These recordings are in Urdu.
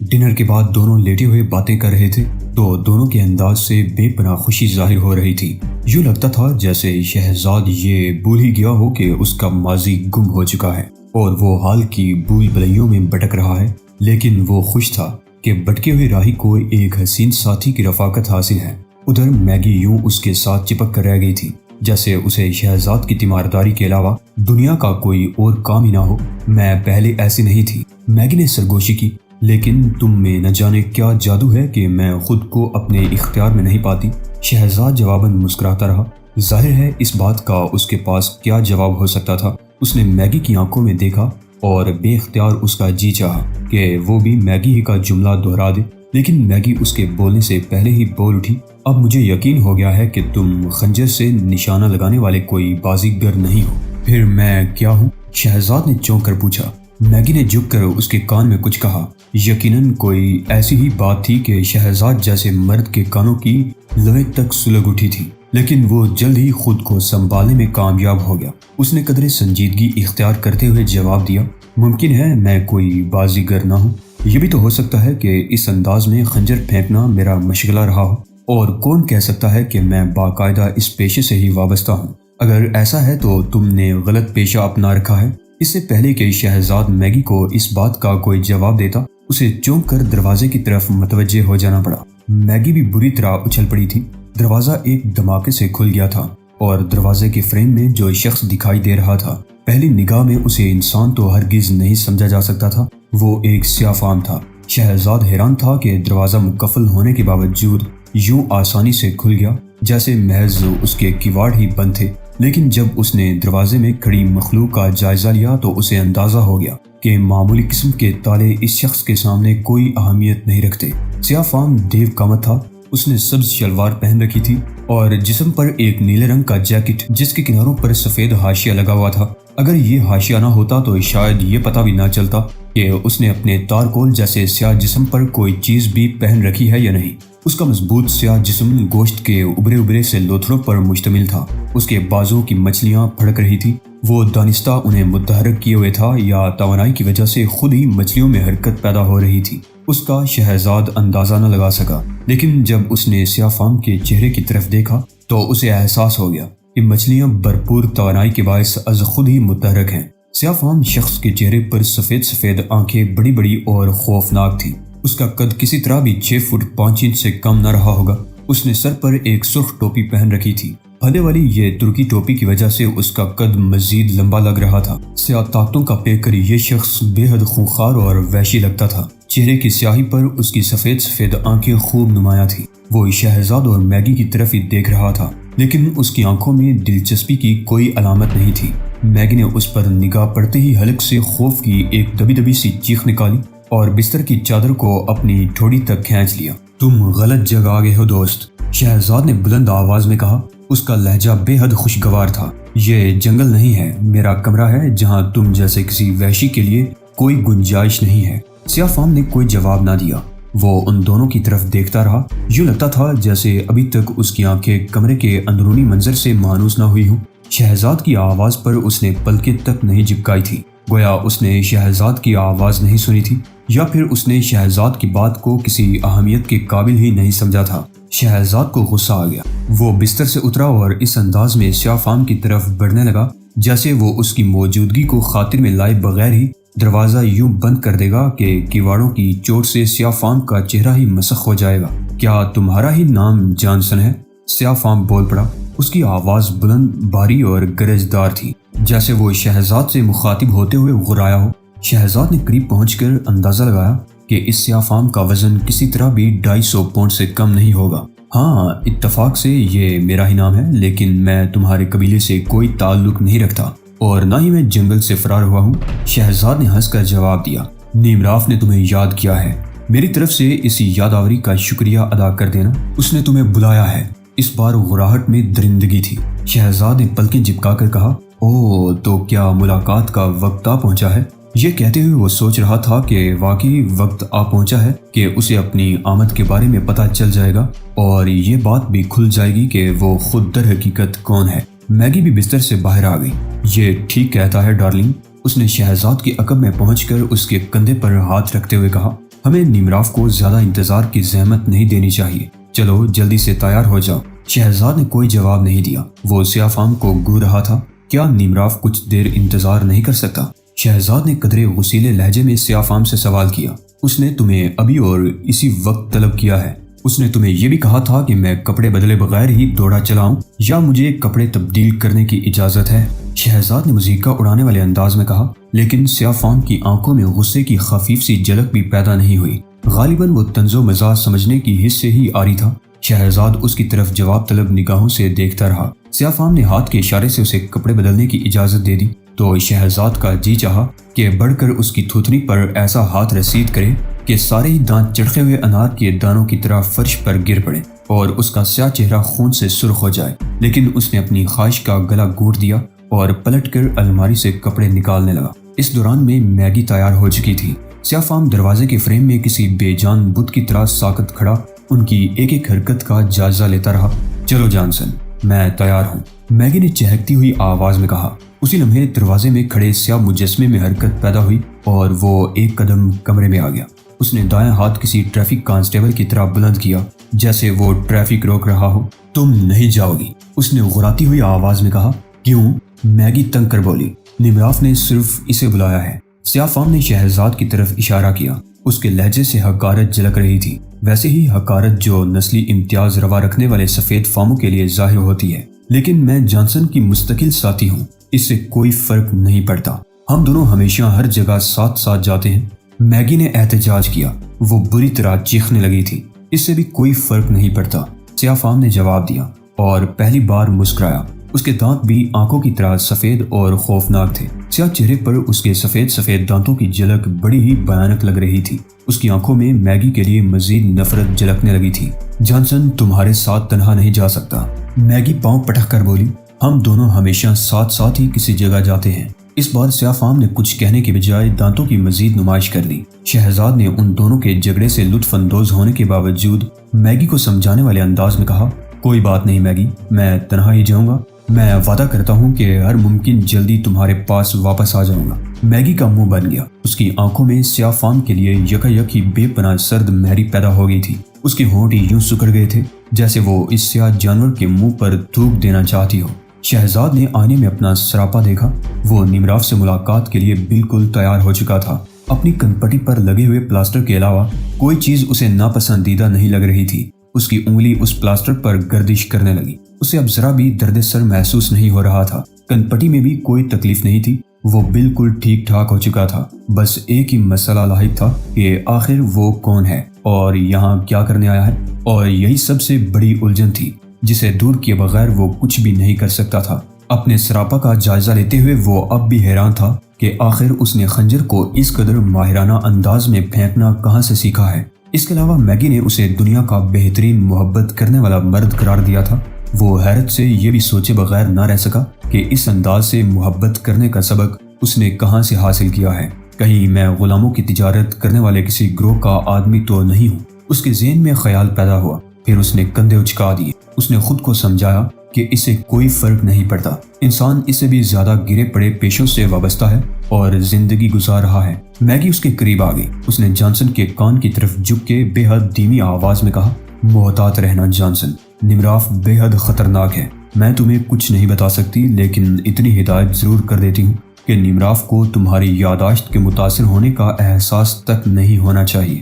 ڈنر کے بعد دونوں لیٹے ہوئے باتیں کر رہے تھے تو دونوں کے انداز سے بے پناہ خوشی ظاہر ہو رہی تھی۔ یوں لگتا تھا جیسے شہزاد یہ بھول ہی گیا ہو کہ اس کا ماضی گم ہو چکا ہے اور وہ حال کی بھول بھلیوں میں بھٹک رہا ہے، لیکن وہ خوش تھا کہ بھٹکے ہوئے راہی کو ایک حسین ساتھی کی رفاقت حاصل ہے۔ ادھر میگی یوں اس کے ساتھ چپک کر رہ گئی تھی جیسے اسے شہزاد کی تیمارداری کے علاوہ دنیا کا کوئی اور کام ہی نہ ہو۔ میں پہلے ایسی نہیں تھی، میگی نے سرگوشی کی، لیکن تم میں نہ جانے کیا جادو ہے کہ میں خود کو اپنے اختیار میں نہیں پاتی۔ شہزاد جواباً مسکراتا رہا۔ ظاہر ہے اس بات کا اس کے پاس کیا جواب ہو سکتا تھا۔ اس نے میگی کی آنکھوں میں دیکھا اور بے اختیار اس کا جی چاہا کہ وہ بھی میگی ہی کا جملہ دہرا دے، لیکن میگی اس کے بولنے سے پہلے ہی بول اٹھی۔ اب مجھے یقین ہو گیا ہے کہ تم خنجر سے نشانہ لگانے والے کوئی بازیگر نہیں ہو۔ پھر میں کیا ہوں؟ شہزاد نے چونک کر پوچھا۔ میگی نے جھک کر اس کے کان میں کچھ کہا۔ یقیناً کوئی ایسی ہی بات تھی کہ شہزاد جیسے مرد کے کانوں کی لویں تک سلگ اٹھی تھی، لیکن وہ جلد ہی خود کو سنبھالنے میں کامیاب ہو گیا۔ اس نے قدرے سنجیدگی اختیار کرتے ہوئے جواب دیا، ممکن ہے میں کوئی بازیگر نہ ہوں۔ یہ بھی تو ہو سکتا ہے کہ اس انداز میں خنجر پھینکنا میرا مشغلہ رہا ہو، اور کون کہہ سکتا ہے کہ میں باقاعدہ اس پیشے سے ہی وابستہ ہوں۔ اگر ایسا ہے تو تم نے غلط پیشہ اپنا رکھا ہے۔ اس سے پہلے کہ شہزاد میگی کو اس بات کا کوئی جواب دیتا، اسے چونک کر دروازے کی طرف متوجہ ہو جانا پڑا۔ میگی بھی بری طرح اچھل پڑی تھی۔ دروازہ ایک دھماکے سے کھل گیا تھا اور دروازے کے فریم میں جو شخص دکھائی دے رہا تھا، پہلی نگاہ میں اسے انسان تو ہرگز نہیں سمجھا جا سکتا تھا، وہ ایک سیاہ فام تھا۔ شہزاد حیران تھا کہ دروازہ مقفل ہونے کے باوجود یوں آسانی سے کھل گیا جیسے محض اس کے کیواڑ ہی بند تھے، لیکن جب اس نے دروازے میں کھڑی مخلوق کا جائزہ لیا تو اسے اندازہ ہو گیا کہ معمولی قسم کے تالے اس شخص کے سامنے کوئی اہمیت نہیں رکھتے۔ سیاہ فام دیو قامت تھا۔ اس نے سبز شلوار پہن رکھی تھی اور جسم پر ایک نیلے رنگ کا جیکٹ جس کے کناروں پر سفید حاشیہ لگا ہوا تھا۔ اگر یہ حاشیہ نہ ہوتا تو شاید یہ پتہ بھی نہ چلتا کہ اس نے اپنے تارکول جیسے سیاہ جسم پر کوئی چیز بھی پہن رکھی ہے یا نہیں۔ اس کا مضبوط سیاہ جسم گوشت کے ابرے ابرے سے لوتھڑوں پر مشتمل تھا۔ اس کے بازو کی مچھلیاں پھڑک رہی تھی۔ وہ دانستہ انہیں متحرک کیے ہوئے تھا یا توانائی کی وجہ سے خود ہی مچھلیوں میں حرکت پیدا ہو رہی تھی، اس کا شہزاد اندازہ نہ لگا سکا۔ لیکن جب اس نے سیاہ فام کے چہرے کی طرف دیکھا تو اسے احساس ہو گیا کہ مچھلیاں بھرپور توانائی کے باعث از خود ہی متحرک ہیں۔ سیاہ فام شخص کے چہرے پر سفید سفید آنکھیں بڑی بڑی اور خوفناک تھیں۔ اس کا قد کسی طرح بھی 6 فٹ 5 انچ سے کم نہ رہا ہوگا۔ اس نے سر پر ایک سرخ ٹوپی پہن رکھی تھی۔ پھدے والی یہ ترکی ٹوپی کی وجہ سے اس کا قد مزید لمبا لگ رہا تھا۔ سیاہ طاقتوں کا پیکر یہ شخص بے حد خونخوار اور وحشی لگتا تھا۔ چہرے کی سیاہی پر اس کی سفید سفید آنکھیں خوب نمایاں تھیں۔ وہ شہزاد اور میگی کی طرف ہی دیکھ رہا تھا، لیکن اس کی آنکھوں میں دلچسپی کی کوئی علامت نہیں تھی۔ میگی نے اس پر نگاہ پڑتے ہی حلق سے خوف کی ایک دبی دبی سی چیخ نکالی اور بستر کی چادر کو اپنی ٹھوڑی تک کھینچ لیا۔ تم غلط جگہ آ گئے ہو دوست، شہزاد نے بلند آواز میں کہا۔ اس کا لہجہ بے حد خوشگوار تھا۔ یہ جنگل نہیں ہے، میرا کمرہ ہے جہاں تم جیسے کسی وحشی کے لیے کوئی گنجائش نہیں ہے۔ سیاہ فام نے کوئی جواب نہ دیا۔ وہ ان دونوں کی طرف دیکھتا رہا۔ یوں لگتا تھا جیسے ابھی تک اس کی آنکھیں کمرے کے اندرونی منظر سے مانوس نہ ہوئی ہوں۔ شہزاد کی آواز پر اس نے پلکیں تک نہیں جھپکائی تھی، گویا اس نے شہزاد کی آواز نہیں سنی تھی، یا پھر اس نے شہزاد کی بات کو کسی اہمیت کے قابل ہی نہیں سمجھا تھا۔ شہزاد کو غصہ آ گیا۔ وہ بستر سے اترا اور اس انداز میں سیاہ فام کی طرف بڑھنے لگا جیسے وہ اس کی موجودگی کو خاطر میں لائے بغیر ہی دروازہ یوں بند کر دے گا کہ کیواڑوں کی چوٹ سے سیاہ فام کا چہرہ ہی مسخ ہو جائے گا۔ کیا تمہارا ہی نام جانسن ہے؟ سیاہ فام بول پڑا۔ اس کی آواز بلند، بھاری اور گرجدار تھی، جیسے وہ شہزاد سے مخاطب ہوتے ہوئے غرایا ہو۔ شہزاد نے قریب پہنچ کر اندازہ لگایا کہ اس سیاہ فام کا وزن کسی طرح بھی 250 پاؤنڈ سے کم نہیں ہوگا۔ ہاں، اتفاق سے یہ میرا ہی نام ہے، لیکن میں تمہارے قبیلے سے کوئی تعلق نہیں رکھتا اور نہ ہی میں جنگل سے فرار ہوا ہوں۔ شہزاد نے ہنس کر جواب دیا، نیمراف نے تمہیں یاد کیا ہے، میری طرف سے اس یاد آوری کا شکریہ ادا کر دینا۔ اس نے تمہیں بلایا ہے۔ اس بار غراہٹ میں درندگی تھی۔ شہزاد نے پلکیں جھپکا کر کہا، اوہ، تو کیا ملاقات کا وقت آ پہنچا ہے؟ یہ کہتے ہوئے وہ سوچ رہا تھا کہ واقعی وقت آ پہنچا ہے کہ اسے اپنی آمد کے بارے میں پتہ چل جائے گا اور یہ بات بھی کھل جائے گی کہ وہ خود در حقیقت کون ہے۔ میگی بھی بستر سے باہر آ گئی۔ یہ ٹھیک کہتا ہے ڈارلنگ، اس نے شہزاد کے عقب میں پہنچ کر اس کے کندھے پر ہاتھ رکھتے ہوئے کہا۔ ہمیں نیمراف کو زیادہ انتظار کی زحمت نہیں دینی چاہیے، چلو جلدی سے تیار ہو جاؤ۔ شہزاد نے کوئی جواب نہیں دیا، وہ سیاہ فام کو گھور رہا تھا۔ کیا نیمراف کچھ دیر انتظار نہیں کر سکتا؟ شہزاد نے قدرے غصیلے لہجے میں سیاہ فام سے سوال کیا۔ اس نے تمہیں ابھی اور اسی وقت طلب کیا ہے؟ اس نے تمہیں یہ بھی کہا تھا کہ میں کپڑے بدلے بغیر ہی دوڑا چلاؤں یا مجھے کپڑے تبدیل کرنے کی اجازت ہے؟ شہزاد نے مذیقہ اڑانے والے انداز میں کہا، لیکن سیاہ فام کی آنکھوں میں غصے کی خفیف سی جھلک بھی پیدا نہیں ہوئی۔ غالباً وہ طنز و مزاح سمجھنے کی حس سے ہی آری تھا۔ شہزاد اس کی طرف جواب طلب نگاہوں سے دیکھتا رہا۔ سیاہ فام نے ہاتھ کے اشارے سے اسے کپڑے بدلنے کی اجازت دے دی تو شہزاد کا جی چاہا کہ بڑھ کر اس کی تھوتنی پر ایسا ہاتھ رسید کرے کہ سارے ہی دانت چڑھے ہوئے انار کے دانوں کی طرح فرش پر گر پڑے اور اس کا سیاہ چہرہ خون سے سرخ ہو جائے۔ لیکن اس نے اپنی خواہش کا گلا گھونٹ دیا اور پلٹ کر الماری سے کپڑے نکالنے لگا۔ اس دوران میں میگی تیار ہو چکی تھی۔ سیاہ فام دروازے کے فریم میں کسی بے جان بت کی طرح ساکت کھڑا ان کی ایک ایک حرکت کا جائزہ لیتا رہا۔ چلو جانسن، میں تیار ہوں، میگی نے چہکتی ہوئی آواز میں کہا۔ اسی لمحے دروازے میں کھڑے سیاہ مجسمے میں حرکت پیدا ہوئی اور وہ ایک قدم کمرے میں آ گیا۔ اس نے دائیں ہاتھ کسی ٹریفک کانسٹیبل کی طرح بلند کیا جیسے وہ ٹریفک روک رہا ہو۔ تم نہیں جاؤ گی، اس نے غراتی ہوئی آواز میں کہا۔ کیوں؟ میگی تنگ کر بولی۔ نیمراف نے صرف اسے بلایا ہے۔ سیاہ فام نے شہزاد کی طرف اشارہ کیا۔ اس کے لہجے سے حقارت جھلک رہی تھی، ویسے ہی حقارت جو نسلی امتیاز روا رکھنے والے سفید فاموں کے لیے ظاہر ہوتی ہے۔ لیکن میں جانسن کی مستقل ساتھی ہوں، اس سے کوئی فرق نہیں پڑتا، ہم دونوں ہمیشہ ہر جگہ ساتھ ساتھ جاتے ہیں۔ میگی نے احتجاج کیا، وہ بری طرح چیخنے لگی تھی۔ اس سے بھی کوئی فرق نہیں پڑتا، سیاہ فام نے جواب دیا اور پہلی بار مسکرایا۔ اس کے دانت بھی آنکھوں کی طرح سفید اور خوفناک تھے۔ سیاہ چہرے پر اس کے سفید سفید دانتوں کی جھلک بڑی ہی بھیانک لگ رہی تھی۔ اس کی آنکھوں میں میگی کے لیے مزید نفرت جھلکنے لگی تھی۔ جانسن تمہارے ساتھ تنہا نہیں جا سکتا، میگی پاؤں پٹک کر بولی۔ ہم دونوں ہمیشہ ساتھ ساتھ ہی کسی جگہ جاتے ہیں۔ اس بار سیاہ فام نے کچھ کہنے کے بجائے دانتوں کی مزید نمائش کر دی۔ شہزاد نے ان دونوں کے جھگڑے سے لطف اندوز ہونے کے باوجود میگی کو سمجھانے والے انداز میں کہا، کوئی بات نہیں میگی، میں تنہا ہی جاؤں گا، میں وعدہ کرتا ہوں کہ ہر ممکن جلدی تمہارے پاس واپس آ جاؤں گا۔ میگی کا منہ بن گیا، اس کی آنکھوں میں سیاہ فام کے لیے یکایک ہی بے پناہ سرد مہری پیدا ہو گئی تھی۔ اس کے ہونٹ یوں سکڑ گئے تھے جیسے وہ اس سیاہ جانور کے منہ پر تھوک دینا چاہتی ہو۔ شہزاد نے آئینے میں اپنا سراپا دیکھا، وہ نیمراف سے ملاقات کے لیے بالکل تیار ہو چکا تھا۔ اپنی کنپٹی پر لگے ہوئے پلاسٹر کے علاوہ کوئی چیز اسے ناپسندیدہ نہیں لگ رہی تھی۔ اس کی انگلی اس پلاسٹر پر گردش کرنے لگی۔ اسے اب ذرا بھی درد سر محسوس نہیں ہو رہا تھا۔ کنپٹی میں بھی کوئی تکلیف نہیں تھی، وہ بالکل ٹھیک ٹھاک ہو چکا تھا۔ بس ایک ہی مسئلہ لاحق تھا کہ آخر وہ کون ہے اور یہاں کیا کرنے آیا ہے، اور یہی سب سے بڑی الجھن تھی جسے دور کیے بغیر وہ کچھ بھی نہیں کر سکتا تھا۔ اپنے سراپا کا جائزہ لیتے ہوئے وہ اب بھی حیران تھا کہ آخر اس نے خنجر کو اس قدر ماہرانہ انداز میں پھینکنا کہاں سے سیکھا ہے۔ اس کے علاوہ میگی نے اسے دنیا کا بہترین محبت کرنے والا مرد قرار دیا تھا۔ وہ حیرت سے یہ بھی سوچے بغیر نہ رہ سکا کہ اس انداز سے محبت کرنے کا سبق اس نے کہاں سے حاصل کیا ہے۔ کہیں میں غلاموں کی تجارت کرنے والے کسی گروہ کا آدمی تو نہیں ہوں؟ اس کے ذہن میں خیال پیدا ہوا۔ پھر اس نے کندھے اچکا دیے۔ اس نے خود کو سمجھایا کہ اسے کوئی فرق نہیں پڑتا، انسان اس سے بھی زیادہ گرے پڑے پیشوں سے وابستہ ہے اور زندگی گزار رہا ہے۔ میگی اس کے قریب آ گئی۔ اس نے جانسن کے کان کی طرف جھک کے بے حد دھیمی آواز میں کہا، محتاط رہنا جانسن، نیمراف بے حد خطرناک ہے۔ میں تمہیں کچھ نہیں بتا سکتی، لیکن اتنی ہدایت ضرور کر دیتی ہوں کہ نیمراف کو تمہاری یادداشت کے متاثر ہونے کا احساس تک نہیں ہونا چاہیے۔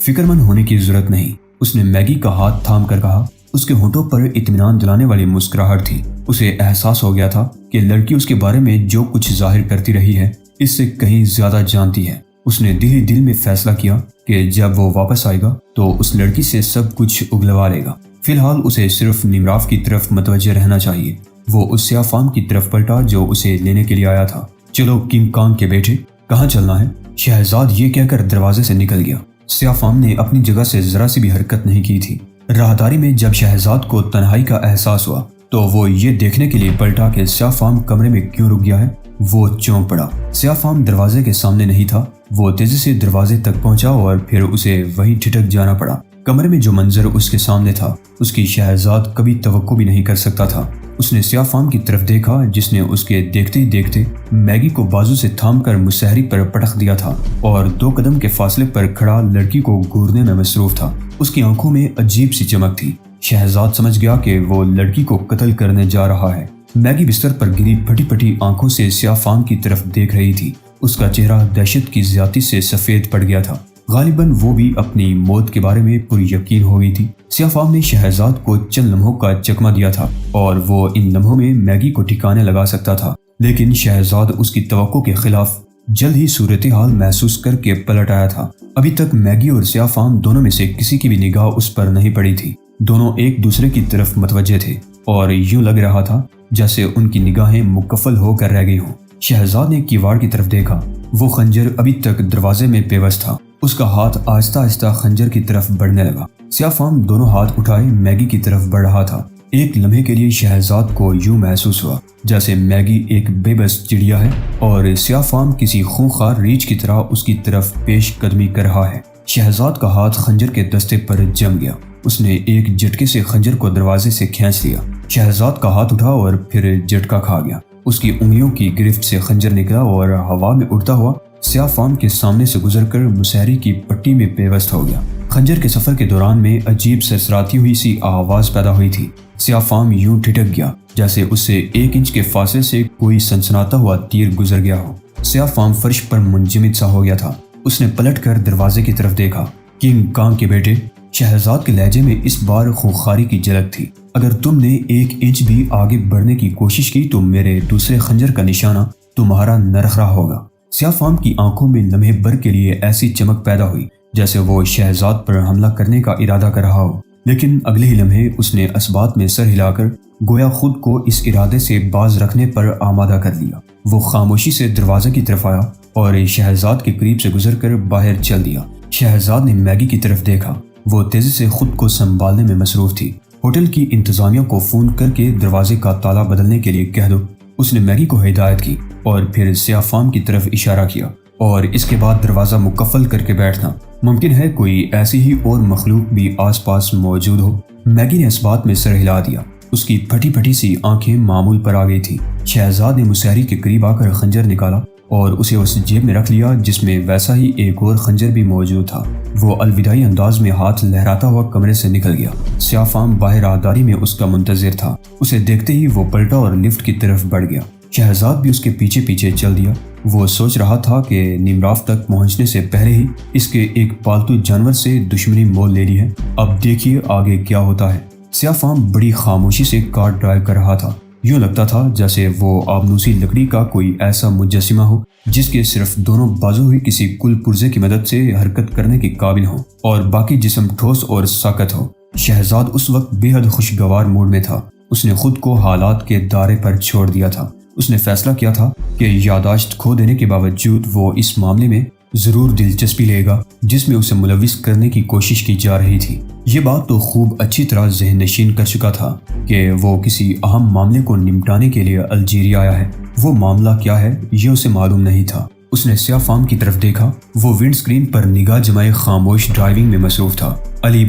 فکر مند ہونے کی ضرورت نہیں، اس نے میگی کا ہاتھ تھام کر کہا۔ اس کے ہونٹوں پر اطمینان دلانے والی مسکراہٹ تھی۔ اسے احساس ہو گیا تھا کہ لڑکی اس کے بارے میں جو کچھ ظاہر کرتی رہی ہے اس سے کہیں زیادہ جانتی ہے۔ اس نے دل ہی دل میں فیصلہ کیا کہ جب وہ واپس آئے گا تو اس لڑکی سے سب کچھ اگلوا لے گا۔ فی الحال اسے صرف نیمراف کی طرف متوجہ رہنا چاہیے۔ وہ اس سیاہ فام کی طرف پلٹا جو اسے لینے کے لیے آیا تھا۔ چلو کنگ کانگ کے بیٹے، کہاں چلنا ہے؟ شہزاد یہ کہہ کر دروازے سے نکل گیا۔ سیاہ فام نے اپنی جگہ سے ذرا سی بھی حرکت نہیں کی تھی۔ راہداری میں جب شہزاد کو تنہائی کا احساس ہوا تو وہ یہ دیکھنے کے لیے پلٹا کہ سیاہ فام کمرے میں کیوں رک گیا ہے۔ وہ چونک پڑا۔ سیاہ فام دروازے کے سامنے نہیں تھا۔ وہ تیزی سے دروازے تک پہنچا اور پھر اسے وہیں ٹھٹک جانا پڑا۔ کمرے میں جو منظر اس کے سامنے تھا اس کی شہزاد کبھی توقع بھی نہیں کر سکتا تھا۔ اس نے سیاہ فام کی طرف دیکھا جس نے اس کے دیکھتے ہی دیکھتے میگی کو بازو سے تھام کر مسہری پر پٹخ دیا تھا اور 2 قدم کے فاصلے پر کھڑا لڑکی کو گورنے میں مصروف تھا۔ اس کی آنکھوں میں عجیب سی چمک تھی۔ شہزاد سمجھ گیا کہ وہ لڑکی کو قتل کرنے جا رہا ہے۔ میگی بستر پر گری پھٹی پھٹی آنکھوں سے سیاہ فام کی طرف دیکھ رہی تھی۔ اس کا چہرہ دہشت کی زیادتی سے سفید پڑ گیا تھا۔ غالباً وہ بھی اپنی موت کے بارے میں پوری یقین ہو گئی تھی۔ سیاہ فام نے شہزاد کو چند لمحوں کا چکمہ دیا تھا اور وہ ان لمحوں میں میگی کو ٹھکانے لگا سکتا تھا، لیکن شہزاد اس کی توقع کے خلاف جلد ہی صورتحال محسوس کر کے پلٹ آیا تھا۔ ابھی تک میگی اور سیاہ فام دونوں میں سے کسی کی بھی نگاہ اس پر نہیں پڑی تھی۔ دونوں ایک دوسرے کی طرف متوجہ تھے اور یوں لگ رہا تھا جیسے ان کی نگاہیں مکفل ہو کر رہ گئی ہوں۔ شہزاد نے کیواڑ کی طرف دیکھا۔ وہ خنجر ابھی تک دروازے میں پیوست تھا۔ اس کا ہاتھ آہستہ آہستہ خنجر کی طرف بڑھنے لگا۔ سیاہ فام دونوں ہاتھ اٹھائے میگی کی طرف بڑھ رہا تھا۔ ایک لمحے کے لیے شہزاد کو یوں محسوس ہوا جیسے میگی ایک بے بس چڑیا ہے اور سیاہ فام کسی خونخوار ریچھ کی طرح اس کی طرف پیش قدمی کر رہا ہے۔ شہزاد کا ہاتھ خنجر کے دستے پر جم گیا۔ اس نے ایک جھٹکے سے خنجر کو دروازے سے کھینچ لیا۔ شہزاد کا ہاتھ اٹھا اور پھر جھٹکا کھا گیا۔ اس کی انگلیوں کی گرفت سے خنجر نکلا اور ہوا میں اڑتا ہوا سیاہ فام کے سامنے سے گزر کر مسہری کی پٹی میں پیوست ہو گیا۔ خنجر کے سفر کے دوران میں عجیب سرسراتی ہوئی سی آواز پیدا ہوئی تھی۔ سیاہ فام یوں ٹھٹک گیا جیسے اس سے 1 انچ کے فاصلے سے کوئی سنسناتا ہوا تیر گزر گیا ہو۔ سیاہ فام فرش پر منجمد سا ہو گیا تھا۔ اس نے پلٹ کر دروازے کی طرف دیکھا۔ کنگ کانگ کے بیٹے، شہزاد کے لہجے میں اس بار خونخواری کی جھلک تھی، اگر تم نے 1 انچ بھی آگے بڑھنے کی کوشش کی تو میرے دوسرے خنجر کا نشانہ تمہارا نرخرا ہوگا۔ سیاہ فام کی آنکھوں میں لمحے بھر کے لیے ایسی چمک پیدا ہوئی جیسے وہ شہزاد پر حملہ کرنے کا ارادہ کر رہا ہو، لیکن اگلے ہی لمحے اس نے اسبات میں سر ہلا کر گویا خود کو اس ارادے سے باز رکھنے پر آمادہ کر لیا۔ وہ خاموشی سے دروازے کی طرف آیا اور شہزاد کے قریب سے گزر کر باہر چل دیا۔ شہزاد نے میگی کی طرف دیکھا۔ وہ تیزی سے خود کو سنبھالنے میں مصروف تھی۔ ہوٹل کی انتظامیہ کو فون کر کے دروازے کا تالا بدلنے کے لیے کہہ دو، اس نے میگی کو ہدایت کی اور پھر سیاہ فام کی طرف اشارہ کیا، اور اس کے بعد دروازہ مکفل کر کے بیٹھنا۔ ممکن ہے کوئی ایسی ہی اور مخلوق بھی آس پاس موجود ہو۔ میگی نے اس بات میں سر ہلا دیا۔ اس کی پھٹی پھٹی سی آنکھیں معمول پر آ گئی تھی۔ شہزاد نے مسہری کے قریب آ کر خنجر نکالا اور اسے اس جیب میں رکھ لیا جس میں ویسا ہی ایک اور خنجر بھی موجود تھا۔ وہ الوداعی انداز میں ہاتھ لہراتا ہوا کمرے سے نکل گیا۔ سیاہ فام باہر راہداری میں اس کا منتظر تھا۔ اسے دیکھتے ہی وہ پلٹا اور لفٹ کی طرف بڑھ گیا۔ شہزاد بھی اس کے پیچھے پیچھے چل دیا۔ وہ سوچ رہا تھا کہ نیمراف تک پہنچنے سے پہلے ہی اس کے ایک پالتو جانور سے دشمنی مول لے لی ہے۔ اب دیکھیے آگے کیا ہوتا ہے۔ سیاہ فام بڑی خاموشی سے کار ڈرائیو کر رہا تھا۔ یوں لگتا تھا جیسے وہ آبنوسی لکڑی کا کوئی ایسا مجسمہ ہو جس کے صرف دونوں بازو ہوئی کسی کل پرزے کی مدد سے حرکت کرنے کے قابل ہوں اور باقی جسم ٹھوس اور ساکت ہو۔ شہزاد اس وقت بے حد خوشگوار موڈ میں تھا۔ اس نے خود کو حالات کے دائرے پر چھوڑ دیا تھا۔ اس نے فیصلہ کیا تھا کہ یادداشت کھو دینے کے باوجود وہ اس معاملے میں ضرور دلچسپی لے گا جس میں اسے ملوث کرنے کی کوشش کی جا رہی تھی۔ یہ بات تو خوب اچھی طرح ذہن نشین کر چکا تھا کہ وہ کسی اہم معاملے کو نمٹانے کے لیے الجیریا آیا ہے۔ وہ معاملہ کیا ہے یہ اسے معلوم نہیں تھا۔ اس نے سیاہ فام کی طرف دیکھا۔ وہ ونڈ سکرین پر نگاہ جمائے خاموش ڈرائیونگ میں مصروف تھا۔ علی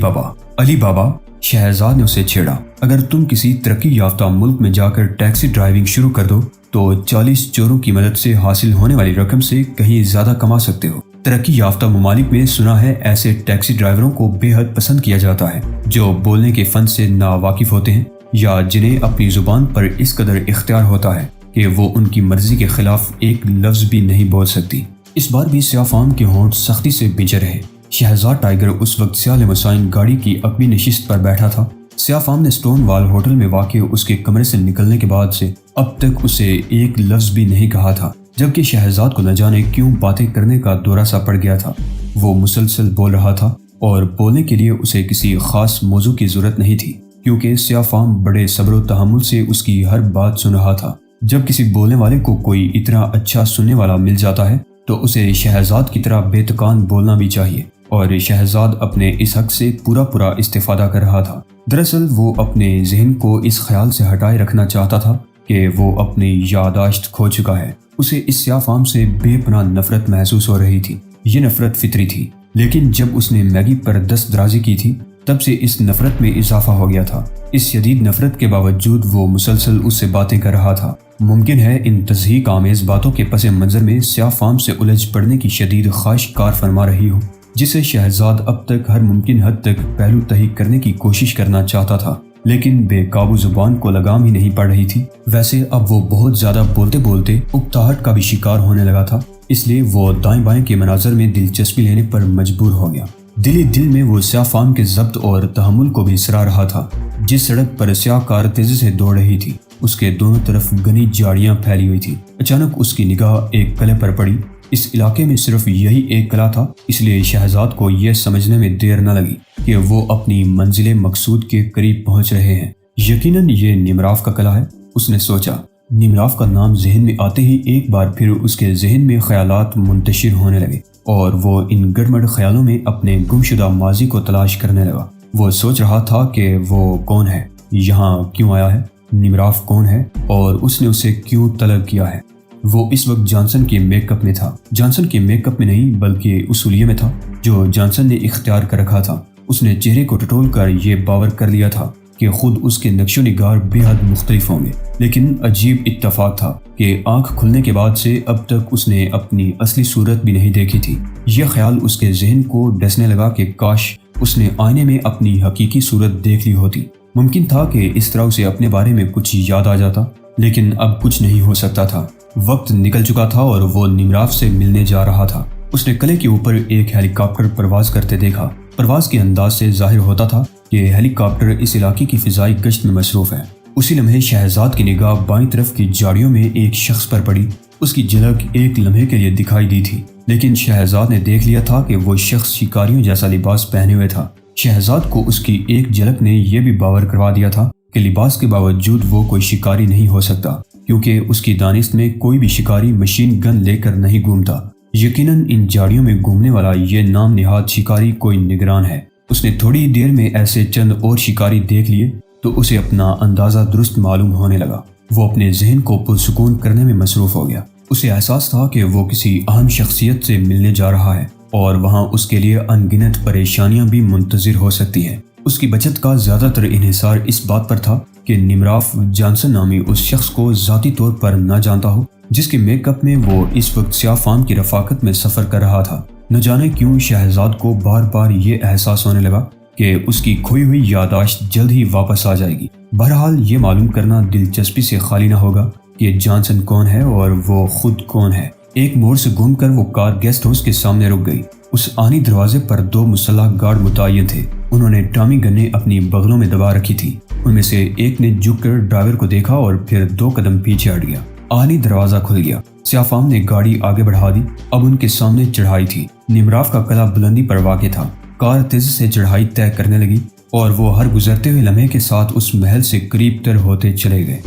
بابا، شہزاد نے اسے چھیڑا، اگر تم کسی ترقی یافتہ ملک میں جا کر ٹیکسی ڈرائیونگ شروع کر دو تو 40 چوروں کی مدد سے حاصل ہونے والی رقم سے کہیں زیادہ کما سکتے ہو۔ ترقی یافتہ ممالک میں سنا ہے ایسے ٹیکسی ڈرائیوروں کو بے حد پسند کیا جاتا ہے جو بولنے کے فن سے ناواقف ہوتے ہیں یا جنہیں اپنی زبان پر اس قدر اختیار ہوتا ہے کہ وہ ان کی مرضی کے خلاف ایک لفظ بھی نہیں بول سکتی۔ اس بار بھی سیاہ فام کے ہونٹ سختی سے بھنجے رہے۔ شہزاد ٹائیگر اس وقت سیال مسائن گاڑی کی عقبی نشست پر بیٹھا تھا۔ سیاہ فام نے سٹون وال ہوٹل میں واقع اس کے کمرے سے نکلنے کے بعد سے اب تک اسے ایک لفظ بھی نہیں کہا تھا، جبکہ شہزاد کو نہ جانے کیوں باتیں کرنے کا دورہ سا پڑ گیا تھا۔ وہ مسلسل بول رہا تھا اور بولنے کے لیے اسے کسی خاص موضوع کی ضرورت نہیں تھی کیونکہ سیاہ فام بڑے صبر و تحمل سے اس کی ہر بات سن رہا تھا۔ جب کسی بولنے والے کو کوئی اتنا اچھا سننے والا مل جاتا ہے تو اسے شہزاد کی طرح بے تکان بولنا بھی چاہیے، اور شہزاد اپنے اس حق سے پورا استفادہ کر رہا تھا۔ دراصل وہ اپنے ذہن کو اس خیال سے ہٹائے رکھنا چاہتا تھا کہ وہ اپنی یادداشت کھو چکا ہے۔ اسے اس سیاہ فام سے بے پناہ نفرت محسوس ہو رہی تھی۔ یہ نفرت فطری تھی، لیکن جب اس نے میگی پر دست درازی کی تھی تب سے اس نفرت میں اضافہ ہو گیا تھا۔ اس شدید نفرت کے باوجود وہ مسلسل اس سے باتیں کر رہا تھا۔ ممکن ہے ان تضحیک آمیز باتوں کے پس منظر میں سیاہ فام سے الجھ پڑنے کی شدید خواہش کار فرما رہی ہو، جسے شہزاد اب تک ہر ممکن حد تک پہلو تہی کرنے کی کوشش کرنا چاہتا تھا، لیکن بے قابو زبان کو لگام ہی نہیں پڑ رہی تھی۔ ویسے اب وہ بہت زیادہ بولتے بولتے اکتاہٹ کا بھی شکار ہونے لگا تھا، اس لیے وہ دائیں بائیں کے مناظر میں دلچسپی لینے پر مجبور ہو گیا۔ دل میں وہ سیاہ فام کے ضبط اور تحمل کو بھی سراہ رہا تھا۔ جس سڑک پر سیاہ کار تیزی سے دوڑ رہی تھی اس کے دونوں طرف گھنی جھاڑیاں پھیلی ہوئی تھی۔ اچانک اس کی نگاہ ایک قلعے پر پڑی۔ اس علاقے میں صرف یہی ایک قلعہ تھا، اس لیے شہزاد کو یہ سمجھنے میں دیر نہ لگی کہ وہ اپنی منزل مقصود کے قریب پہنچ رہے ہیں۔ یقیناً یہ نمراف کا قلعہ ہے، اس نے سوچا۔ نمراف کا نام ذہن میں آتے ہی ایک بار پھر اس کے ذہن میں خیالات منتشر ہونے لگے اور وہ ان گڑبڑ خیالوں میں اپنے گمشدہ ماضی کو تلاش کرنے لگا۔ وہ سوچ رہا تھا کہ وہ کون ہے، یہاں کیوں آیا ہے، نمراف کون ہے اور اس نے اسے کیوں طلب کیا ہے۔ وہ اس وقت جانسن کے میک اپ میں تھا، جانسن کے میک اپ میں نہیں بلکہ اصولیے میں تھا جو جانسن نے اختیار کر رکھا تھا۔ اس نے چہرے کو ٹٹول کر یہ باور کر لیا تھا کہ خود اس کے نقش و نگار بے حد مختلف ہوں گے، لیکن عجیب اتفاق تھا کہ آنکھ کھلنے کے بعد سے اب تک اس نے اپنی اصلی صورت بھی نہیں دیکھی تھی۔ یہ خیال اس کے ذہن کو ڈسنے لگا کہ کاش اس نے آئینے میں اپنی حقیقی صورت دیکھ لی ہوتی۔ ممکن تھا کہ اس طرح اسے اپنے بارے میں کچھ یاد آ جاتا، لیکن اب کچھ نہیں ہو سکتا تھا۔ وقت نکل چکا تھا اور وہ نمراف سے ملنے جا رہا تھا۔ اس نے قلعے کے اوپر ایک ہیلی کاپٹر پرواز کرتے دیکھا۔ پرواز کے انداز سے ظاہر ہوتا تھا کہ ہیلی کاپٹر اس علاقے کی فضائی گشت میں مصروف ہے۔ اسی لمحے شہزاد کی نگاہ بائیں طرف کی جھاڑیوں میں ایک شخص پر پڑی۔ اس کی جھلک ایک لمحے کے لیے دکھائی دی تھی، لیکن شہزاد نے دیکھ لیا تھا کہ وہ شخص شکاریوں جیسا لباس پہنے ہوئے تھا۔ شہزاد کو اس کی ایک جھلک نے یہ بھی باور کروا دیا تھا کہ لباس کے باوجود وہ کوئی شکاری نہیں ہو سکتا، کیونکہ اس کی دانست میں کوئی بھی شکاری مشین گن لے کر نہیں گھومتا۔ یقیناً ان جھاڑیوں میں گھومنے والا یہ نام نہاد شکاری کوئی نگران ہے۔ اس نے تھوڑی دیر میں ایسے چند اور شکاری دیکھ لیے تو اسے اپنا اندازہ درست معلوم ہونے لگا۔ وہ اپنے ذہن کو پرسکون کرنے میں مصروف ہو گیا۔ اسے احساس تھا کہ وہ کسی اہم شخصیت سے ملنے جا رہا ہے اور وہاں اس کے لیے ان گنت پریشانیاں بھی منتظر ہو سکتی ہیں۔ اس کی بچت کا زیادہ تر انحصار اس بات پر تھا کہ نمراف جانسن نامی اس شخص کو ذاتی طور پر نہ جانتا ہو جس کے میک اپ میں وہ اس وقت سیاہ فام کی رفاقت میں سفر کر رہا تھا۔ نہ جانے کیوں شہزاد کو بار بار یہ احساس ہونے لگا کہ اس کی کھوئی ہوئی یادداشت جلد ہی واپس آ جائے گی۔ بہرحال یہ معلوم کرنا دلچسپی سے خالی نہ ہوگا کہ جانسن کون ہے اور وہ خود کون ہے۔ ایک موڑ سے گھوم کر وہ کار گیسٹ ہاؤس کے سامنے رک گئی۔ اس آنی دروازے پر 2 مسلح گارڈ متعین تھے۔ انہوں نے ٹامی گنیں اپنی بغلوں میں دبا رکھی تھی۔ ان میں سے ایک نے جھک کر ڈرائیور کو دیکھا اور پھر 2 قدم پیچھے ہٹ گیا۔ آنی دروازہ کھل گیا۔ سیاہ فام نے گاڑی آگے بڑھا دی۔ اب ان کے سامنے چڑھائی تھی۔ نمراف کا قلعہ بلندی پر واقع تھا۔ کار تیزی سے چڑھائی طے کرنے لگی اور وہ ہر گزرتے ہوئے لمحے کے ساتھ اس محل سے قریب تر ہوتے چلے گئے۔